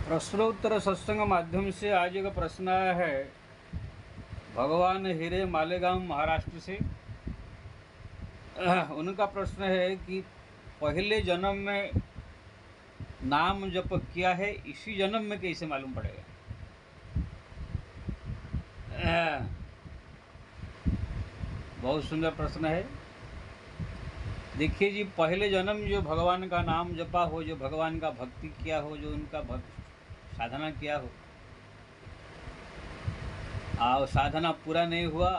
प्रश्नोत्तर सत्संग माध्यम से आज एक प्रश्न आया है भगवान हीरे मालेगांव महाराष्ट्र से। उनका प्रश्न है कि पहले जन्म में नाम जप किया है, इसी जन्म में कैसे मालूम पड़ेगा। बहुत सुंदर प्रश्न है। देखिए जी, पहले जन्म जो भगवान का नाम जपा हो, जो भगवान का भक्ति किया हो, जो उनका साधना किया हो, और साधना पूरा नहीं हुआ,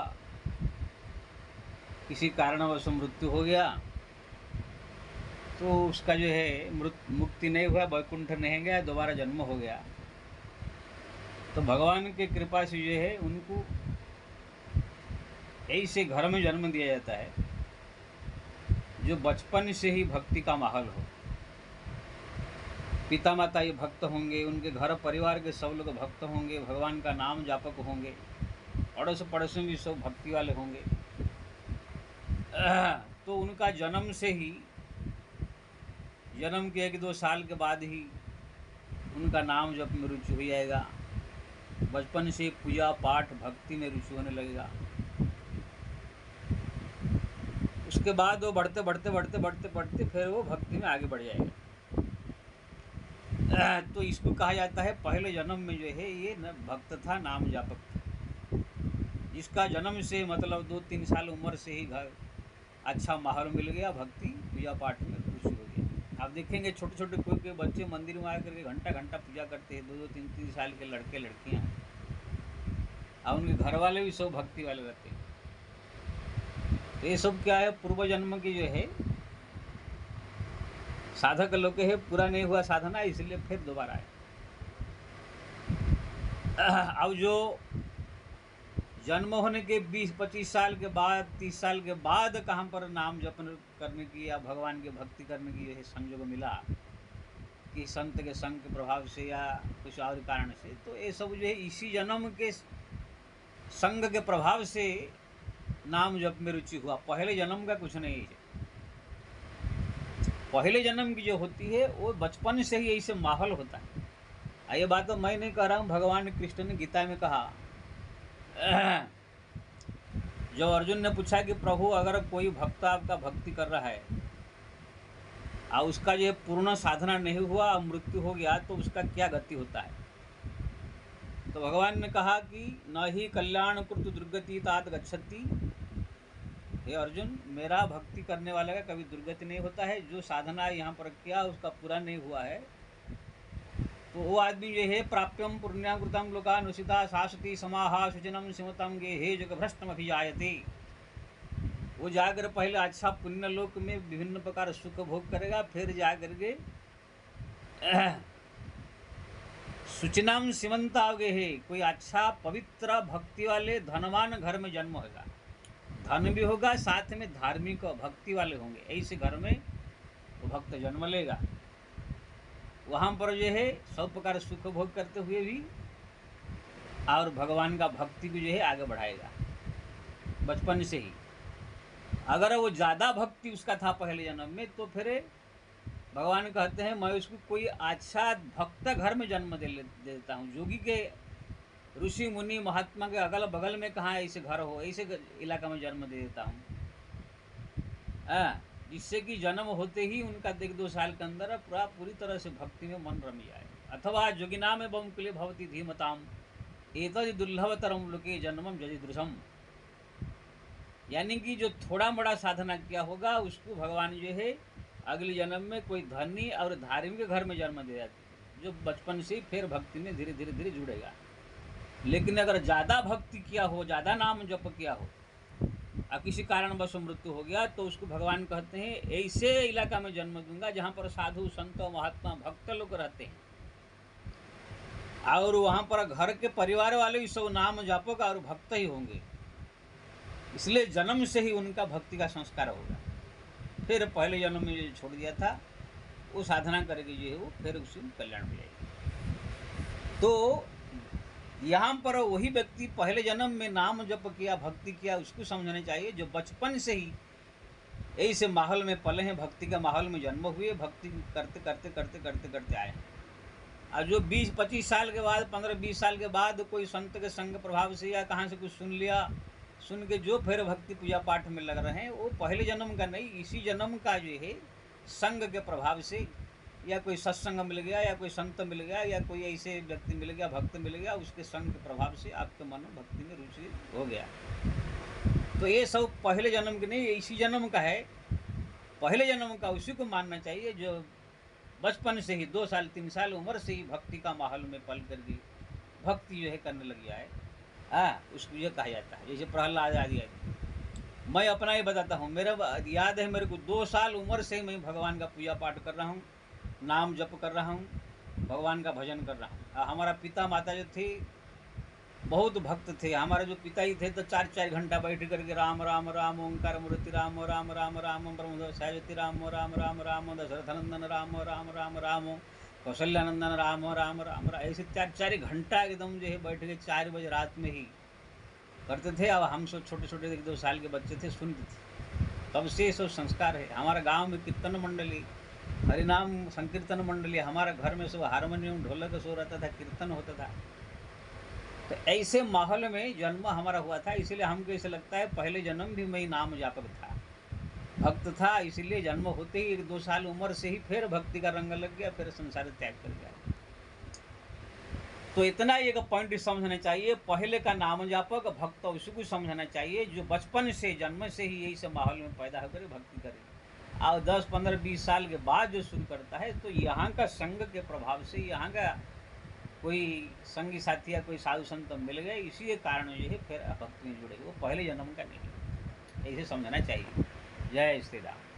किसी कारणवश मृत्यु हो गया, तो उसका जो है मुक्ति नहीं हुआ, वैकुंठ नहीं गया, दोबारा जन्म हो गया। तो भगवान की कृपा से जो है उनको ऐसे घर में जन्म दिया जाता है जो बचपन से ही भक्ति का माहौल हो। पिता माता ये भक्त होंगे, उनके घर परिवार के सब लोग भक्त होंगे, भगवान का नाम जापक होंगे, अड़ोस पड़ोस में भी सब भक्ति वाले होंगे। तो उनका जन्म से ही, जन्म के 1-2 साल के बाद ही उनका नाम जप में रुचि हो जाएगा। बचपन से पूजा पाठ भक्ति में रुचि होने लगेगा। उसके बाद वो बढ़ते बढ़ते बढ़ते बढ़ते बढ़ते फिर वो भक्ति में आगे बढ़ जाएगा। तो इसको कहा जाता है पहले जन्म में जो है ये न भक्त था, नाम जापक था, जिसका जन्म से मतलब 2-3 साल उम्र से ही घर अच्छा माहौल मिल गया, भक्ति पूजा पाठ में रुचि हो गया। आप देखेंगे छोटे छोटे कोई बच्चे मंदिर में आकर के घंटा घंटा पूजा करते हैं, 2-2 3-3 साल के लड़के लड़कियाँ, और उनके घर वाले भी सब भक्ति वाले रहते हैं। तो ये सब क्या है, पूर्व जन्म की जो है साधक लोग के है, पूरा नहीं हुआ साधना, इसलिए फिर दोबारा आए। अब जो जन्म होने के 20-25 साल के बाद, 30 साल के बाद कहाँ पर नाम जपन करने की या भगवान की भक्ति करने की यह संयोग मिला कि संत के संग के प्रभाव से या कुछ और कारण से, तो ये सब जो है इसी जन्म के संग के प्रभाव से नाम जप में रुचि हुआ। पहले जन्म का कुछ नहीं है। पहले जन्म की जो होती है वो बचपन से ही ऐसे माहौल होता है। ये बात तो मैं नहीं कह रहा हूँ, भगवान कृष्ण ने गीता में कहा। जो अर्जुन ने पूछा कि प्रभु अगर कोई भक्त आपका भक्ति कर रहा है और उसका जो पूर्ण साधना नहीं हुआ और मृत्यु हो गया, तो उसका क्या गति होता है। तो भगवान ने कहा कि न ही कल्याण कृत दुर्गति तात गच्छति। हे अर्जुन, मेरा भक्ति करने वाले का कभी दुर्गति नहीं होता है। जो साधना यहाँ पर किया उसका पूरा नहीं हुआ है, तो वो आदमी जो है प्राप्यम पुण्याकृतम लोकानुसिता शाश्वती समाहा शुचिनम सिमतम गे हे जग भ्रष्टम अभिजायते। वो जाकर पहले अच्छा पुण्य लोक में विभिन्न प्रकार सुख भोग करेगा, फिर जाकर के सुचिनाम सिमंता गे हे, कोई अच्छा पवित्र भक्ति वाले धनवान घर में जन्म होगा, धन भी होगा, साथ में धार्मिक भक्ति वाले होंगे, ऐसे घर में वो भक्त जन्म लेगा। वहाँ पर जो है सब प्रकार सुख भोग करते हुए भी और भगवान का भक्ति को जो है आगे बढ़ाएगा बचपन से ही। अगर वो ज़्यादा भक्ति उसका था पहले जन्म में, तो फिर भगवान कहते हैं मैं उसको कोई अच्छा भक्त घर में जन्म दे देता हूँ। जोगी के, ऋषि मुनि महात्मा के अगल बगल में कहाँ ऐसे घर हो, ऐसे इलाका में जन्म दे देता हूँ, जिससे कि जन्म होते ही उनका 1-2 साल के अंदर पूरी तरह से भक्ति में मन रम जाए। अथवा जोगिना में बम कुले भवती धीमताम एतद दुर्लभतरम लोके जन्मम जजिदृशम। यानी कि जो थोड़ा मोड़ा साधना किया होगा उसको भगवान जो है अगले जन्म में कोई धनी और धार्मिक घर में जन्म दे जाते हैं, जो बचपन से फिर भक्ति में धीरे धीरे धीरे जुड़ेगा। लेकिन अगर ज़्यादा भक्ति किया हो, ज़्यादा नाम जप किया हो और किसी कारणवश मृत्यु हो गया, तो उसको भगवान कहते हैं ऐसे इलाका में जन्म दूंगा जहाँ पर साधु संत महात्मा भक्त लोग रहते हैं, और वहाँ पर घर के परिवार वाले भी सब नाम जापक और भक्त ही होंगे। इसलिए जन्म से ही उनका भक्ति का संस्कार होगा। फिर पहले जन्म में जो छोड़ दिया था वो साधना करके जो है वो फिर उसी में कल्याण हो जाएगा। तो यहाँ पर वही व्यक्ति पहले जन्म में नाम जप किया, भक्ति किया, उसको समझना चाहिए जो बचपन से ही ऐसे माहौल में पले हैं, भक्ति के माहौल में जन्म हुए, भक्ति करते करते करते करते करते आए हैं। और जो 20-25 साल के बाद 15-20 साल के बाद कोई संत के संग प्रभाव से या कहाँ से कुछ सुन लिया, सुन के जो फिर भक्ति पूजा पाठ में लग रहे हैं, वो पहले जन्म का नहीं, इसी जन्म का जो है संग के प्रभाव से, या कोई सत्संग मिल गया, या कोई संत मिल गया, या कोई ऐसे व्यक्ति मिल गया, भक्त मिल गया, उसके संग के प्रभाव से आपके मन में भक्ति में रुचि हो गया। तो ये सब पहले जन्म के नहीं, इसी जन्म का है, पहले जन्म का उसी को मानना चाहिए जो बचपन से ही 2 साल 3 साल उम्र से ही भक्ति का माहौल में पल कर दी भक्ति जो है करने लग जाए। हाँ, उसको ये कहा जाता है। जैसे प्रहलाद आदि, मैं अपना ही बताता हूँ, मेरा याद है मेरे को 2 साल उम्र से मैं भगवान का पूजा पाठ कर रहा हूँ, नाम जप कर रहा हूँ, भगवान का भजन कर रहा हूँ। हमारा पिता माता जो थे बहुत भक्त थे। हमारे जो पिता ही थे तो 4-4 घंटा बैठ करके राम राम राम ओंकार मूर्ति राम राम राम राम ब्रह्म सायति राम राम राम राम दशरथनंदन राम राम राम राम कौशल्यानंदन राम राम राम ऐसे 4-4 घंटा एकदम जो है बैठ के 4 बजे रात में ही करते थे। अब हम सब छोटे छोटे 1-2 साल के बच्चे थे, सुनते थे। तब से सब संस्कार है। हमारा गांव में कीर्तन मंडली, हरिनाम संकीर्तन मंडली, हमारा घर में सब हारमोनियम ढोलक सो रहता था, कीर्तन होता था। तो ऐसे माहौल में जन्म हमारा हुआ था। इसलिए हमको ऐसा लगता है पहले जन्म भी मैं नाम जापक था, भक्त था। इसलिए जन्म होते ही 1-2 साल उम्र से ही फिर भक्ति का रंग लग गया, फिर संसार त्याग कर गया। तो इतना एक पॉइंट समझना चाहिए, पहले का नाम जापक भक्त उसी को समझना चाहिए जो बचपन से जन्म से ही यही सब माहौल में पैदा होकर भक्ति करे। और 10-15-20 साल के बाद जो शुरू करता है तो यहाँ का संग के प्रभाव से, यहाँ का कोई संगी साथी या कोई साधु संत मिल गए, इसी के कारण जो है फिर भक्ति में जुड़े, वो पहले जन्म का नहीं, ऐसे समझना चाहिए। जय श्री राम।